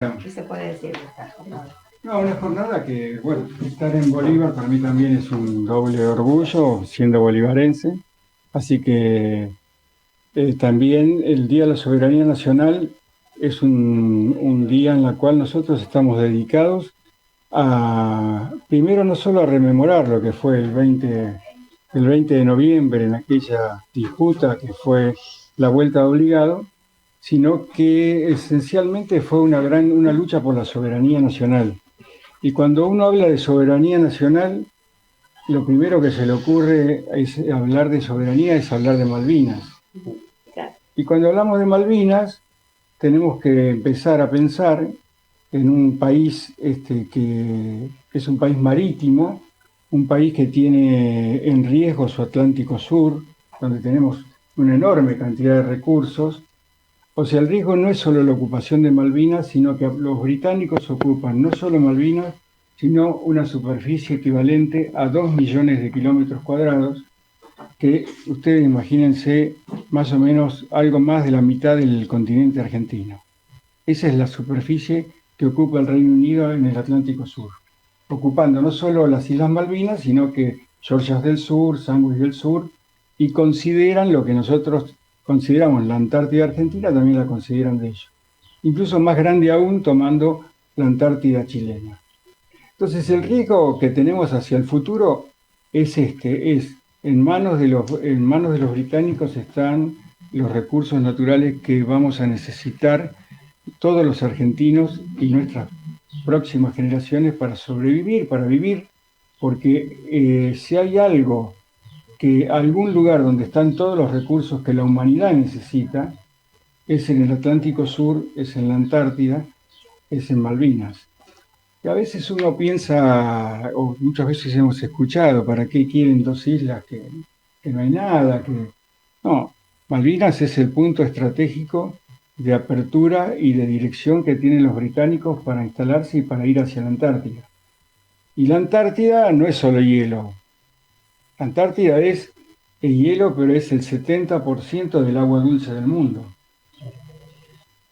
¿Qué se puede decir de esta jornada? No, una jornada que, bueno, estar en Bolívar para mí también es un doble orgullo, siendo bolivarense. Así que también el Día de la Soberanía Nacional es un día en el cual nosotros estamos dedicados a, primero, no solo a rememorar lo que fue el 20 de noviembre, en aquella disputa que fue la vuelta de obligado, sino que esencialmente fue una lucha por la soberanía nacional. Y cuando uno habla de soberanía nacional, lo primero que se le ocurre es hablar de soberanía, es hablar de Malvinas. Claro. Y cuando hablamos de Malvinas, tenemos que empezar a pensar en un país que es un país marítimo, un país que tiene en riesgo su Atlántico Sur, donde tenemos una enorme cantidad de recursos. O sea, el riesgo no es solo la ocupación de Malvinas, sino que los británicos ocupan no solo Malvinas, sino una superficie equivalente a 2 millones de kilómetros cuadrados, que ustedes imagínense más o menos algo más de la mitad del continente argentino. Esa es la superficie que ocupa el Reino Unido en el Atlántico Sur, ocupando no solo las Islas Malvinas, sino que Georgias del Sur, Sandwich del Sur, y consideran lo que nosotros consideramos la Antártida Argentina, también la consideran de ellos. Incluso más grande aún tomando la Antártida chilena. Entonces el riesgo que tenemos hacia el futuro es en manos de los británicos están los recursos naturales que vamos a necesitar todos los argentinos y nuestras próximas generaciones para sobrevivir, para vivir, porque si hay algo que algún lugar donde están todos los recursos que la humanidad necesita, es en el Atlántico Sur, es en la Antártida, es en Malvinas. Y a veces uno piensa, o muchas veces hemos escuchado, ¿para qué quieren dos islas? Que no hay nada, que... No, Malvinas es el punto estratégico de apertura y de dirección que tienen los británicos para instalarse y para ir hacia la Antártida. Y la Antártida no es solo hielo. La Antártida es el hielo, pero es el 70% del agua dulce del mundo.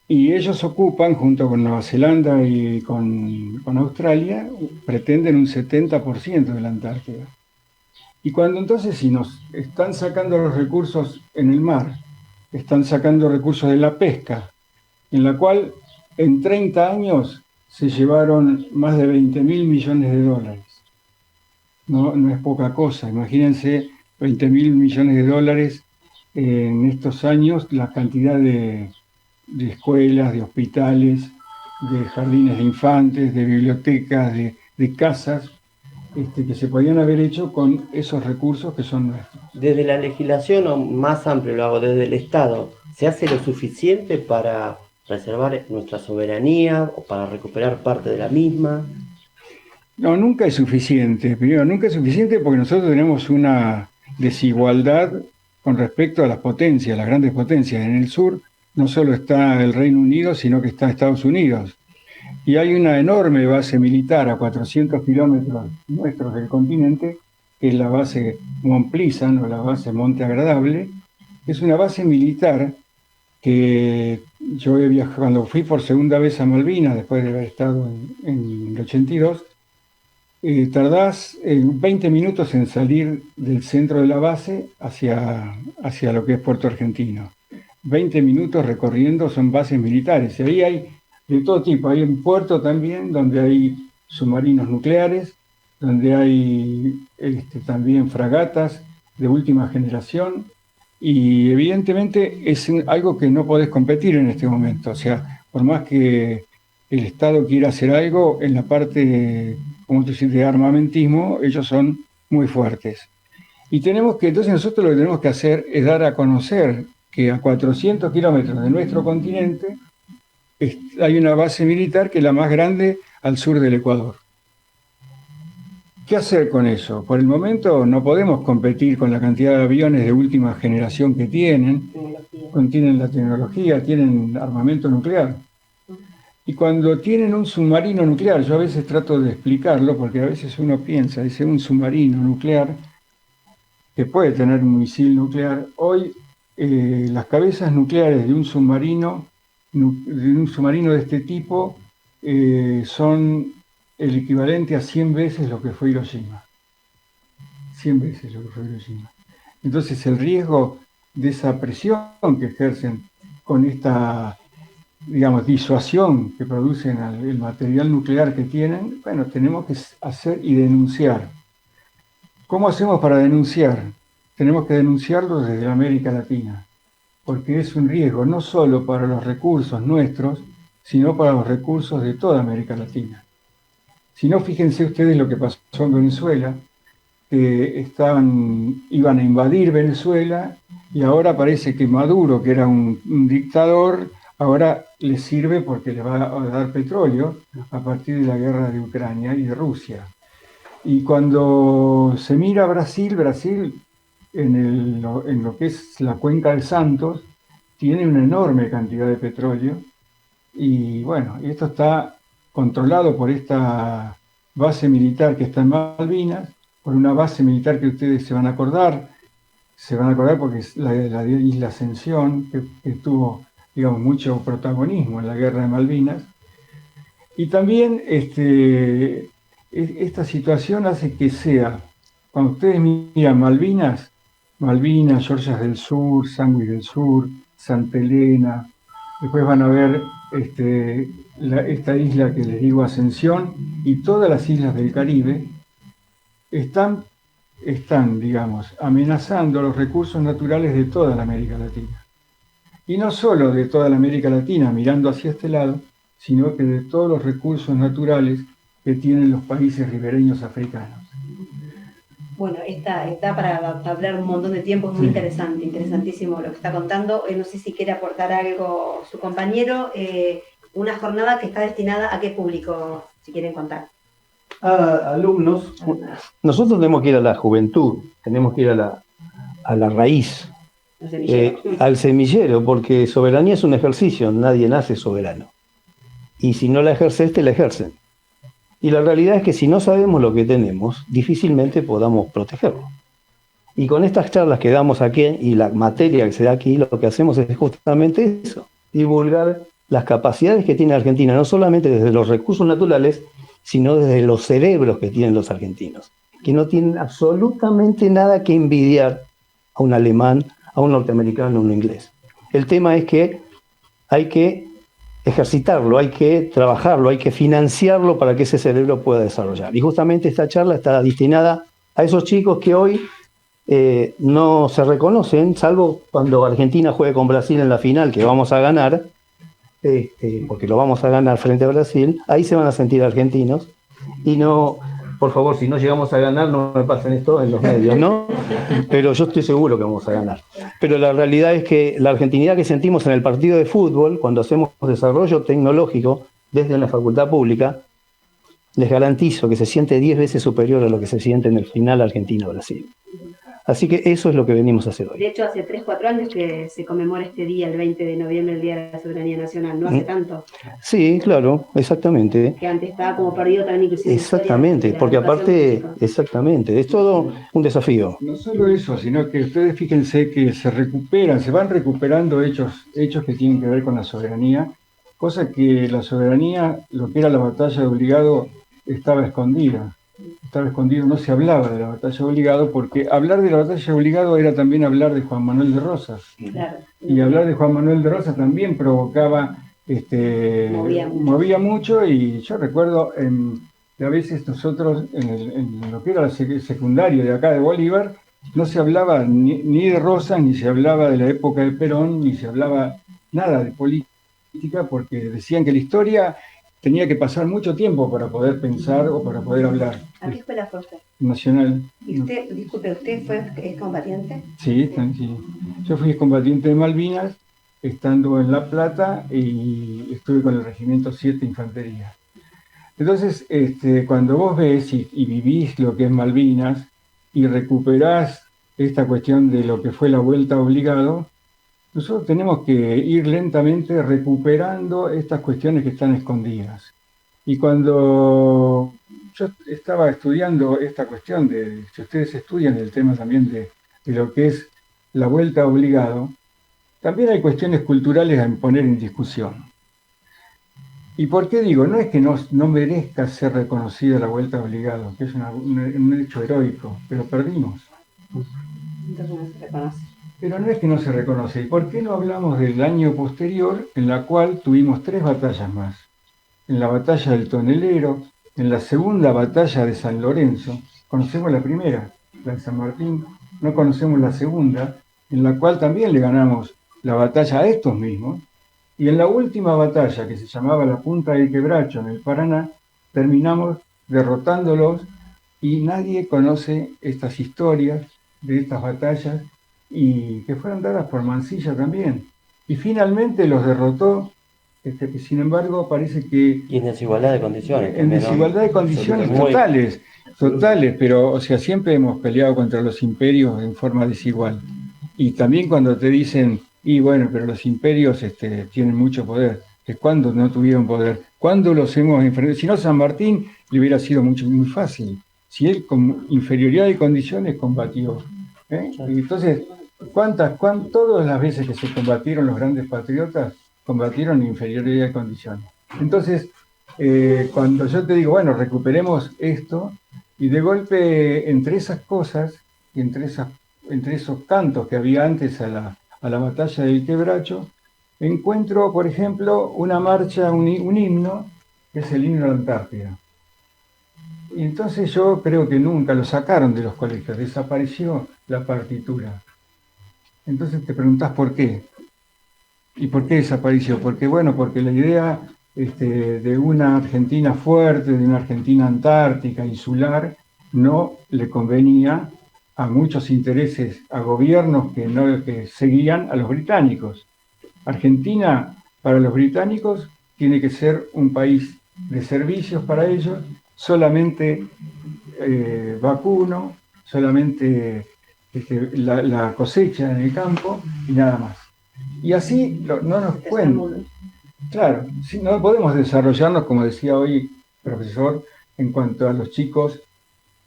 Y ellos ocupan, junto con Nueva Zelanda y con Australia, pretenden un 70% de la Antártida. Y cuando entonces, si nos están sacando los recursos en el mar, están sacando recursos de la pesca, en la cual en 30 años se llevaron más de 20 mil millones de dólares. No, no es poca cosa, imagínense 20 mil millones de dólares en estos años, la cantidad de escuelas, de hospitales, de jardines de infantes, de bibliotecas, de casas, que se podían haber hecho con esos recursos que son nuestros. Desde la legislación, o más amplio lo hago, desde el Estado, ¿se hace lo suficiente para preservar nuestra soberanía o para recuperar parte de la misma? No, nunca es suficiente. Primero, nunca es suficiente porque nosotros tenemos una desigualdad con respecto a las potencias, las grandes potencias. En el sur no solo está el Reino Unido, sino que está Estados Unidos. Y hay una enorme base militar a 400 kilómetros nuestros del continente, que es la base Mont Pleasant o la base Monte Agradable. Es una base militar que yo he viajado, cuando fui por segunda vez a Malvinas, después de haber estado en el 82, tardás 20 minutos en salir del centro de la base hacia lo que es Puerto Argentino. 20 minutos recorriendo, son bases militares. Y ahí hay de todo tipo. Hay un puerto también donde hay submarinos nucleares, donde hay también fragatas de última generación. Y evidentemente es algo que no podés competir en este momento. O sea, por más que el Estado quiera hacer algo, en la parte, como tú dices, de armamentismo, ellos son muy fuertes. Y tenemos que, entonces nosotros lo que tenemos que hacer es dar a conocer que a 400 kilómetros de nuestro continente hay una base militar que es la más grande al sur del Ecuador. ¿Qué hacer con eso? Por el momento no podemos competir con la cantidad de aviones de última generación que tienen, contienen la tecnología, tienen armamento nuclear. Y cuando tienen un submarino nuclear, yo a veces trato de explicarlo, porque a veces uno piensa, dice, un submarino nuclear que puede tener un misil nuclear. Hoy las cabezas nucleares de un submarino de este tipo son el equivalente a 100 veces lo que fue Hiroshima. 100 veces lo que fue Hiroshima. Entonces el riesgo de esa presión que ejercen con esta, digamos, disuasión que producen el material nuclear que tienen, bueno, tenemos que hacer y denunciar. ¿Cómo hacemos para denunciar? Tenemos que denunciarlo desde América Latina, porque es un riesgo no solo para los recursos nuestros, sino para los recursos de toda América Latina. Si no, fíjense ustedes lo que pasó en Venezuela, que iban a invadir Venezuela y ahora parece que Maduro, que era un dictador, ahora les sirve porque les va a dar petróleo a partir de la guerra de Ucrania y de Rusia. Y cuando se mira a Brasil en lo que es la cuenca de Santos, tiene una enorme cantidad de petróleo y bueno, esto está controlado por esta base militar que está en Malvinas, por una base militar que ustedes se van a acordar porque es la isla Ascensión, que tuvo, digamos, mucho protagonismo en la guerra de Malvinas. Y también esta situación hace que sea, cuando ustedes miran Malvinas, Georgias del Sur, Sandwich del Sur, Santa Elena, después van a ver esta isla que les digo, Ascensión, y todas las islas del Caribe están, digamos, amenazando los recursos naturales de toda la América Latina. Y no solo de toda la América Latina, mirando hacia este lado, sino que de todos los recursos naturales que tienen los países ribereños africanos. Bueno, está para hablar un montón de tiempo, es muy interesante, interesantísimo lo que está contando. No sé si quiere aportar algo su compañero. Una jornada que está destinada a qué público, si quieren contar. A alumnos. Nosotros tenemos que ir a la juventud, tenemos que ir a la raíz, al semillero, porque soberanía es un ejercicio, nadie nace soberano. Y si no la ejerces, te la ejercen. Y la realidad es que si no sabemos lo que tenemos, difícilmente podamos protegerlo. Y con estas charlas que damos aquí y la materia que se da aquí, lo que hacemos es justamente eso, divulgar las capacidades que tiene Argentina, no solamente desde los recursos naturales, sino desde los cerebros que tienen los argentinos, que no tienen absolutamente nada que envidiar a un alemán, a un norteamericano, a un inglés. El tema es que hay que ejercitarlo, hay que trabajarlo, hay que financiarlo para que ese cerebro pueda desarrollar. Y justamente esta charla está destinada a esos chicos que hoy no se reconocen, salvo cuando Argentina juegue con Brasil en la final, que vamos a ganar, porque lo vamos a ganar frente a Brasil, ahí se van a sentir argentinos. Y no, por favor, si no llegamos a ganar, no me pasen esto en los medios, ¿no? Pero yo estoy seguro que vamos a ganar. Pero la realidad es que la argentinidad que sentimos en el partido de fútbol, cuando hacemos desarrollo tecnológico desde una facultad pública, les garantizo que se siente 10 veces superior a lo que se siente en el final Argentina-Brasil. Así que eso es lo que venimos a hacer hoy. De hecho, hace 3 o 4 años que se conmemora este día, el 20 de noviembre, el Día de la Soberanía Nacional, no hace tanto. Sí, claro, exactamente. Que antes estaba como perdido también inclusive. Exactamente, porque aparte, exactamente, es todo un desafío. No solo eso, sino que ustedes fíjense que se van recuperando hechos que tienen que ver con la soberanía, cosa que la soberanía, lo que era la batalla de obligado, estaba escondido, no se hablaba de la batalla de obligado, porque hablar de la batalla de obligado era también hablar de Juan Manuel de Rosas. Claro. Y hablar de Juan Manuel de Rosas también provocaba, movía mucho, y yo recuerdo que a veces nosotros, en lo que era el secundario de acá de Bolívar, no se hablaba ni de Rosas, ni se hablaba de la época de Perón, ni se hablaba nada de política, porque decían que la historia tenía que pasar mucho tiempo para poder pensar o para poder hablar. ¿A qué escuela fue usted? Nacional. ¿Y usted, disculpe, es combatiente? Sí, sí. Yo fui combatiente de Malvinas, estando en La Plata, y estuve con el Regimiento 7 Infantería. Entonces, cuando vos ves y vivís lo que es Malvinas y recuperás esta cuestión de lo que fue la vuelta obligado, nosotros tenemos que ir lentamente recuperando estas cuestiones que están escondidas. Y cuando yo estaba estudiando esta cuestión si ustedes estudian el tema también de lo que es la vuelta obligado, también hay cuestiones culturales a poner en discusión. ¿Y por qué digo? No es que no merezca ser reconocida la vuelta obligado, que es un hecho heroico, pero perdimos. Entonces no se reconoce. Pero no es que no se reconoce. ¿Y por qué no hablamos del año posterior, en la cual tuvimos 3 batallas más? En la batalla del Tonelero, en la segunda batalla de San Lorenzo, conocemos la primera, la de San Martín, no conocemos la segunda, en la cual también le ganamos la batalla a estos mismos, y en la última batalla, que se llamaba la Punta del Quebracho en el Paraná, terminamos derrotándolos y nadie conoce estas historias de estas batallas y que fueron dadas por Mansilla también. Y finalmente los derrotó, que sin embargo parece que Y en desigualdad de condiciones en también, ¿no? desigualdad de condiciones Muy- totales, pero o sea, siempre hemos peleado contra los imperios en forma desigual. Y también cuando te dicen, y bueno, pero los imperios tienen mucho poder, es cuando no tuvieron poder, cuando los hemos enfrentado. Si no, San Martín le hubiera sido muy fácil, si él con inferioridad de condiciones combatió. Y entonces, todas las veces que se combatieron los grandes patriotas, combatieron en inferioridad de condiciones. Entonces, cuando yo te digo, bueno, recuperemos esto, y de golpe entre esas cosas, y entre esos cantos que había antes a la batalla del Quebracho, encuentro, por ejemplo, una marcha, un himno, que es el himno de la Antártida. Y entonces yo creo que nunca lo sacaron de los colegios, desapareció la partitura. Entonces te preguntás por qué. ¿Y por qué desapareció? Porque porque la idea de una Argentina fuerte, de una Argentina antártica, insular, no le convenía a muchos intereses, a gobiernos que seguían a los británicos. Argentina, para los británicos, tiene que ser un país de servicios para ellos, solamente vacuno, solamente la cosecha en el campo y nada más. Y así no nos cuentan. Claro, si no podemos desarrollarnos, como decía hoy el profesor, en cuanto a los chicos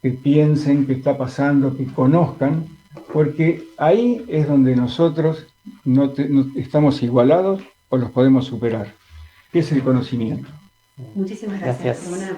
que piensen qué está pasando, que conozcan, porque ahí es donde nosotros no estamos igualados o los podemos superar, que es el conocimiento. Muchísimas gracias. Gracias.